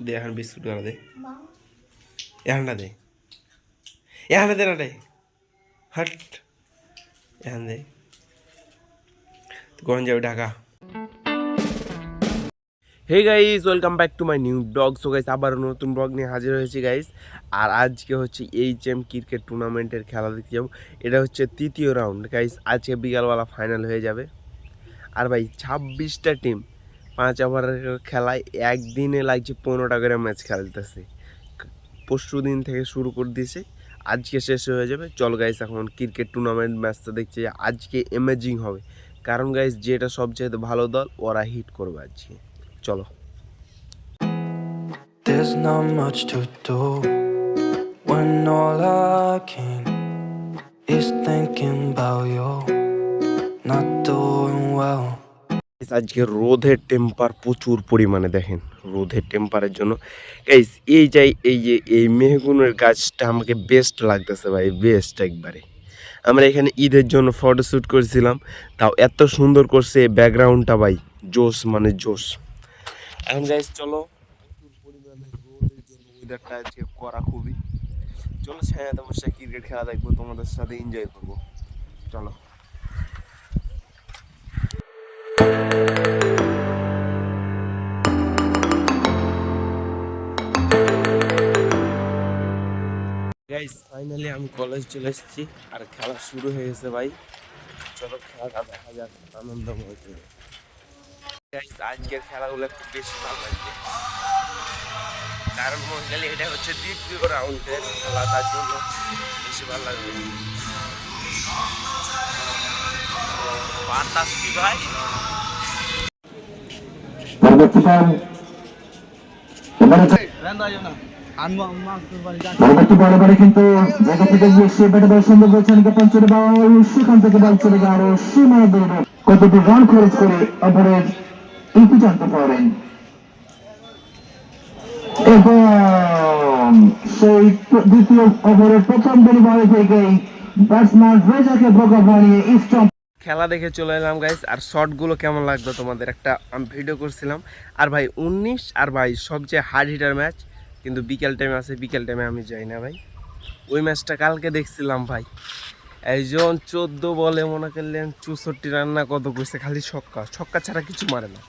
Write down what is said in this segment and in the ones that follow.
দে এখন বিস্কুট গুলো দে, এখানটা দে, এখানটা দে না রে, হাট এখান দে, কখন যাবে Dhaka? Hey guys, welcome back to my new blog. So guys, আবার নতুন ব্লগ নিয়ে হাজির হয়েছি গাইস। আর আজকে হচ্ছে HM ক্রিকেট টুর্নামেন্টের খেলা দেখতে যাবো। এটা হচ্ছে তৃতীয় রাউন্ড গাইস। আজকে বিকালবেলা ফাইনাল হয়ে যাবে। আর ভাই 26টা টিম 5 ওভারের খেলায় একদিনে লাগছে 15টা করে ম্যাচ খেলতেছে। পরশু দিন থেকে শুরু করে দিয়েছে, আজকে শেষ হয়ে যাবে। চল গাইস, এখন ক্রিকেট টুর্নামেন্ট ম্যাচটা দেখছি আজকে অ্যামেজিং হবে। কারণ গাইস, যেটা সবচেয়ে ভালো দল ওরা হিট করবে আজকে। চলো। There's not much to do when all I can is thinking about you not doing well. আজকে রোদের টেম্পার প্রচুর পরিমাণে, দেখেন রোদের টেম্পারের জন্য গাইস এই যে এই মেহগুনের গাছটা আমাকে বেস্ট লাগতেছে ভাই, বেস্ট একবারে। আমরা এখানে ঈদের জন্য ফটোশ্যুট করেছিলাম, তাও এত সুন্দর করছে ব্যাকগ্রাউন্ডটা ভাই, জোশ মানে জোশ। এখন গাইস চলো, প্রচুর পরিমাণে রোদের জন্য ওয়েদারটা আজকে করা খুবই। চলো ছায়াতে বসে ক্রিকেট খেলা দেখবো, তোমাদের সাথে এনজয় করবো। চলো গাইস, ফাইনালি আমি কলেজ চলে এসেছি আর খেলা শুরু হয়ে গেছে ভাই। চলো খেলাটা দেখা যাক আনন্দময় করে। গাইস, আজকের খেলাগুলো খুব বেশি ভালো লাগছে, কারণ মঙ্গলে এটা হচ্ছে দ্বিতীয় রাউন্ডের খেলা, তার জন্য বেশি ভালো লাগবে। বাতাস কি ভাই, কিন্তু জায়গা থেকে গিয়ে সে ব্যাটে বল সুন্দর করেছেন, পঞ্চরে বল সেখান থেকে বল চলে গেল আরো সীমা দৌড়, কতটি রান খরচ করে ওভারের ইতি জানতে পারেন। এবং সেই দ্বিতীয় ওভারের প্রথম ডেলিভারি থেকেই ব্যাটসম্যান রেজাকে বোকা বানিয়ে স্টাম্প। খেলা দেখে চলে এলাম গাইস। আর শটগুলো কেমন লাগলো তোমাদের, একটা আমি ভিডিও করছিলাম। আর ভাই 19 আর ভাই সবচেয়ে হার্ড হিটার ম্যাচ, কিন্তু বিকেল টাইমে আছে, বিকেল টাইমে আমি যাই না ভাই। ওই ম্যাচটা কালকে দেখছিলাম ভাই, একজন 14 বলে মনে করলেন 64 রান না কত করছে, খালি ছক্কা ছক্কা ছাড়া কিছু মারে না।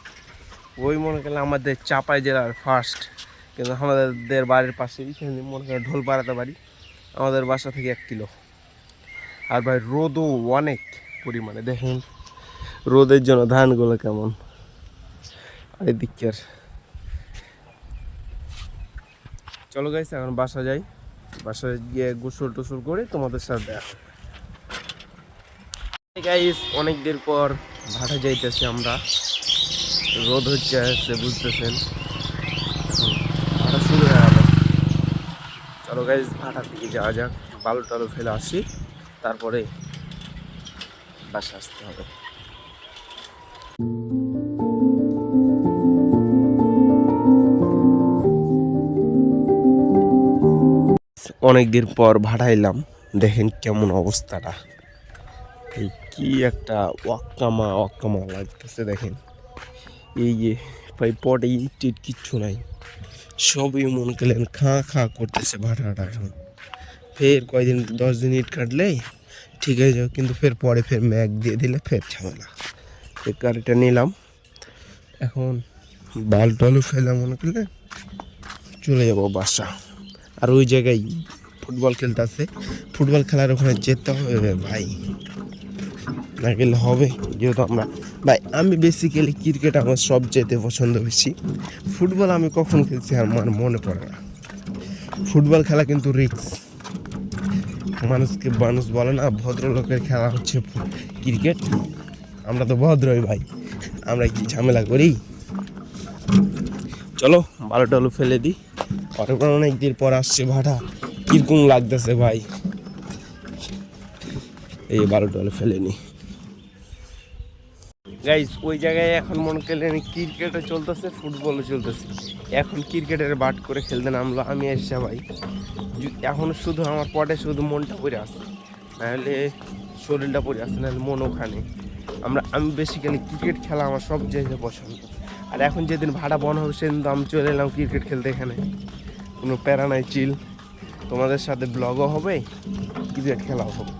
ওই মনে করলেন আমাদের চাপাই জেলার ফার্স্ট, কিন্তু আমাদের বাড়ির পাশেই মনে করেন ঢোলপাড়াতে বাড়ি, আমাদের বাসা থেকে 1 কিলো। আর ভাই রোদও অনেক পরিমাণে, দেখেন রোদের জন্য ধানগুলো কেমন। আর এদিকের চলো গাইস, এখন বাসা যাই, বাসায় গিয়ে গোসল টোসল করে তোমাদের সাথে দেখা। গাইস, অনেক দিন পর ভাটা যাইতেছি আমরা, রোদ হচ্ছে আসছে বুঝতেছেন, এখন ভাটা শুরু হয়ে গেল। চলো গাইস, ভাটার দিকে যাওয়া যাক, বালু টালু ফেলে আসি, তারপরে বাসা আসতে হবে। অনেকদিন পর ভাড়াইলাম, দেখেন কেমন অবস্থাটা, এই কি একটা ওয়াক্কামা লাগতেছে। দেখেন এই যে ভাই পটে ইট টিট কিচ্ছু নাই, সবই মনে করলেন খা করতেছে ভাড়াটা। এখন ফের কয়দিন 10 দিন ইট কাটলেই ঠিক হয়ে যাবে, কিন্তু ফের পরে ফের ম্যাগ দিয়ে দিলে ফের ঝামেলা। এই গাড়িটা নিলাম, এখন বাল টালু ফেলা মনে করলে চলে যাবো বাসা। আর ওই জায়গায় ফুটবল খেলতে আছে, ফুটবল খেলার ওখানে যেতে হবে ভাই, না গেলে হবে। যেহেতু আমরা ভাই, আমি বেসিক্যালি ক্রিকেট আমার সবচেয়ে পছন্দ বেশি, ফুটবল আমি কখন খেলছি আমার মনে পড়ে না। ফুটবল খেলা কিন্তু রিস্ক, মানুষ বলে না ভদ্রলোকের খেলা হচ্ছে ক্রিকেট, আমরা তো ভদ্রই ভাই, আমরা কি ঝামেলা করি। চলো বালু টালু ফেলে দিই, অনেক দিন পর আসছে ভাটা, কিরকম লাগতেছে ভাই। এই বালু টালু ফেলে নি গাইস। ওই জায়গায় এখন মনে করলেন ক্রিকেটও চলতেছে, ফুটবলও চলতেছে। এখন ক্রিকেটের বাট করে খেলতে নামলো, আমি এসে ভাই এখন শুধু আমার পটে শুধু মনটা পড়ে আসছে, নাহলে শরীরটা পড়ে আসছে, নাহলে মন ওখানে। আমি বেসিক্যালি ক্রিকেট খেলা আমার সবচেয়ে পছন্দ। আর এখন যেদিন ভাড়া বন্ধ হবে সেদিন তো আমি চলে এলাম ক্রিকেট খেলতে এখানে, কোনো প্যারা নাই, চিল। তোমাদের সাথে ব্লগও হবে, ক্রিকেট খেলাও হবে।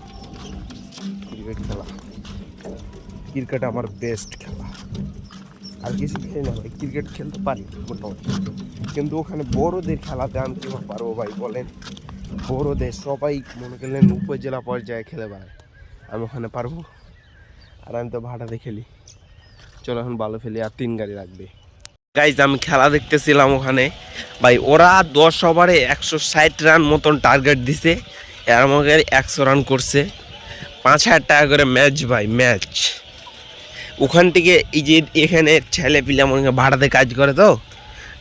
ক্রিকেট আমার বেস্ট খেলা, আর কিছু খেলি না ভাই, ক্রিকেট খেলতে পারি মোটামুটি। কিন্তু ওখানে বড়দের খেলাতে আমি কীভাবে পারবো ভাই বলেন? বড়দের সবাই মনে করলেন উপজেলা পর্যায়ে খেলে বেড়ায়, আমি ওখানে পারবো? আর আমি তো ভাড়াতে খেলি। চলো এখন ভালো ফেলি, আর 3 গাড়ি লাগবে। গাইজ আমি খেলা দেখতেছিলাম ওখানে ভাই, ওরা 10 ওভারে 160 রান মতন টার্গেট দিছে, এর আমাকে 100 রান করছে। 5,000 টাকা করে ম্যাচ ভাই, ম্যাচ। ওখান থেকে এই যে এখানে ছেলে পিলে মনে ভাড়াতে কাজ করে, তো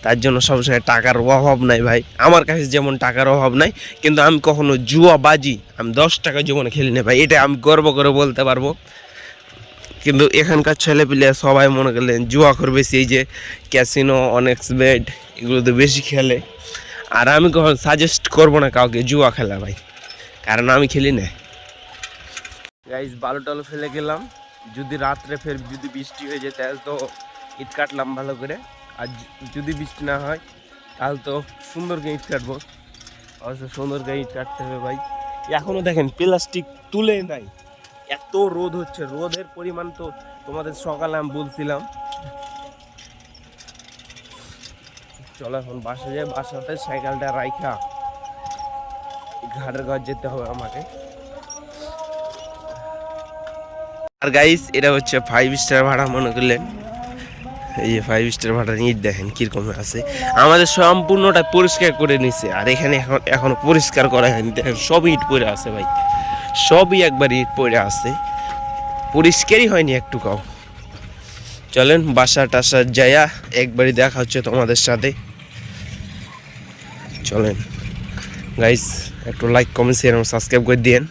তার জন্য সবসময় টাকার অভাব নাই ভাই। আমার কাছে যেমন টাকার অভাব নাই, কিন্তু আমি কখনো জুয়া বাজি আমি 10 টাকা জীবনে খেলি না ভাই, এটা আমি গর্ব করে বলতে পারবো। কিন্তু এখানকার ছেলে পিলে সবাই মনে করলেন জুয়া করে বেশি, এই যে ক্যাসিনো, অনেক্স বেড এগুলোতে বেশি খেলে। আর আমি কখন সাজেস্ট করবো না কাউকে জুয়া খেলা ভাই, কারণ আমি খেলি না। গাইজ বালু টালু ফেলে গেলাম, যদি রাত্রে ফের যদি বৃষ্টি হয়ে যায় তাহলে তো ইট কাটলাম ভালো করে, আর যদি বৃষ্টি না হয় তাহলে তো সুন্দরকে ইট কাটবো। অবশ্য সুন্দরকে ইট কাটতে হবে ভাই। এখনও দেখেন প্লাস্টিক তুলে নাই, এত রোদ হচ্ছে, রোদের পরিমাণ তো তোমাদের সকালে আমি বলছিলাম। চলো এখন বাসা যাই, বাসাতে সাইকেলটা রাইখা ঘাটের ঘর যেতে হবে আমাকে। আর গাইস এটা হচ্ছে 5 স্টার ভাড়া মনে করলেন, এই যে 5 স্টার ভাড়া ইট দেখেন কিরকম আছে। আমাদের সম্পূর্ণটা পরিষ্কার করে নিছে, আর এখানে এখনো পরিষ্কার করা হয়নি, দেখেন সব ইট পড়ে আছে ভাই, সবই একবার ইট পড়ে আছে, পরিষ্কারই হয়নি একটুকাও। চলেন বাসা টাসা যাইয়া একবারই দেখা হচ্ছে তোমাদের সাথে। চলেন গাইস, একটু লাইক কমেন্ট শেয়ার এবং সাবস্ক্রাইব করে দিয়েন।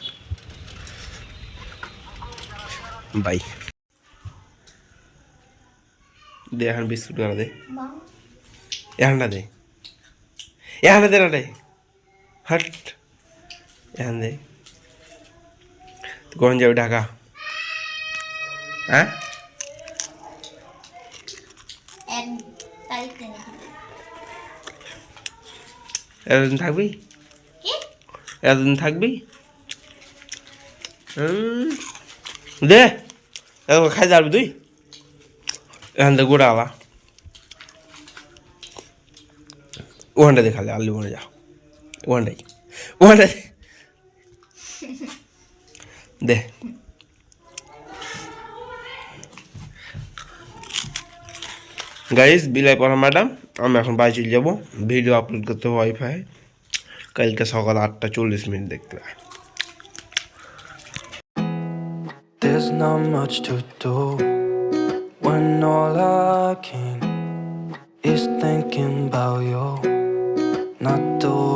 বাই। দে এখন বিস্কুট গানা দে, এখানটা দে, এখানে দে না রে, হাট এখান দে। কখন যাবে ঢাকা? হ্যাঁ এতদিন থাকবি? এতদিন থাকবি? দে খাই যাবি তুই, এখান থেকে গোড়া আলা ওখানটা দেখালে আলু ওখানে যা, ওখানটাই ওখানটাই দে। গাইস বিলাই পড়া ম্যাডাম, আমি এখন বাড়ি চলে যাবো, ভিডিও আপলোড করতে হবে ওয়াইফাই, কালকে সকাল 8:40 দেখতে হয়। There's not much to do when all I can is thinking about you, not doing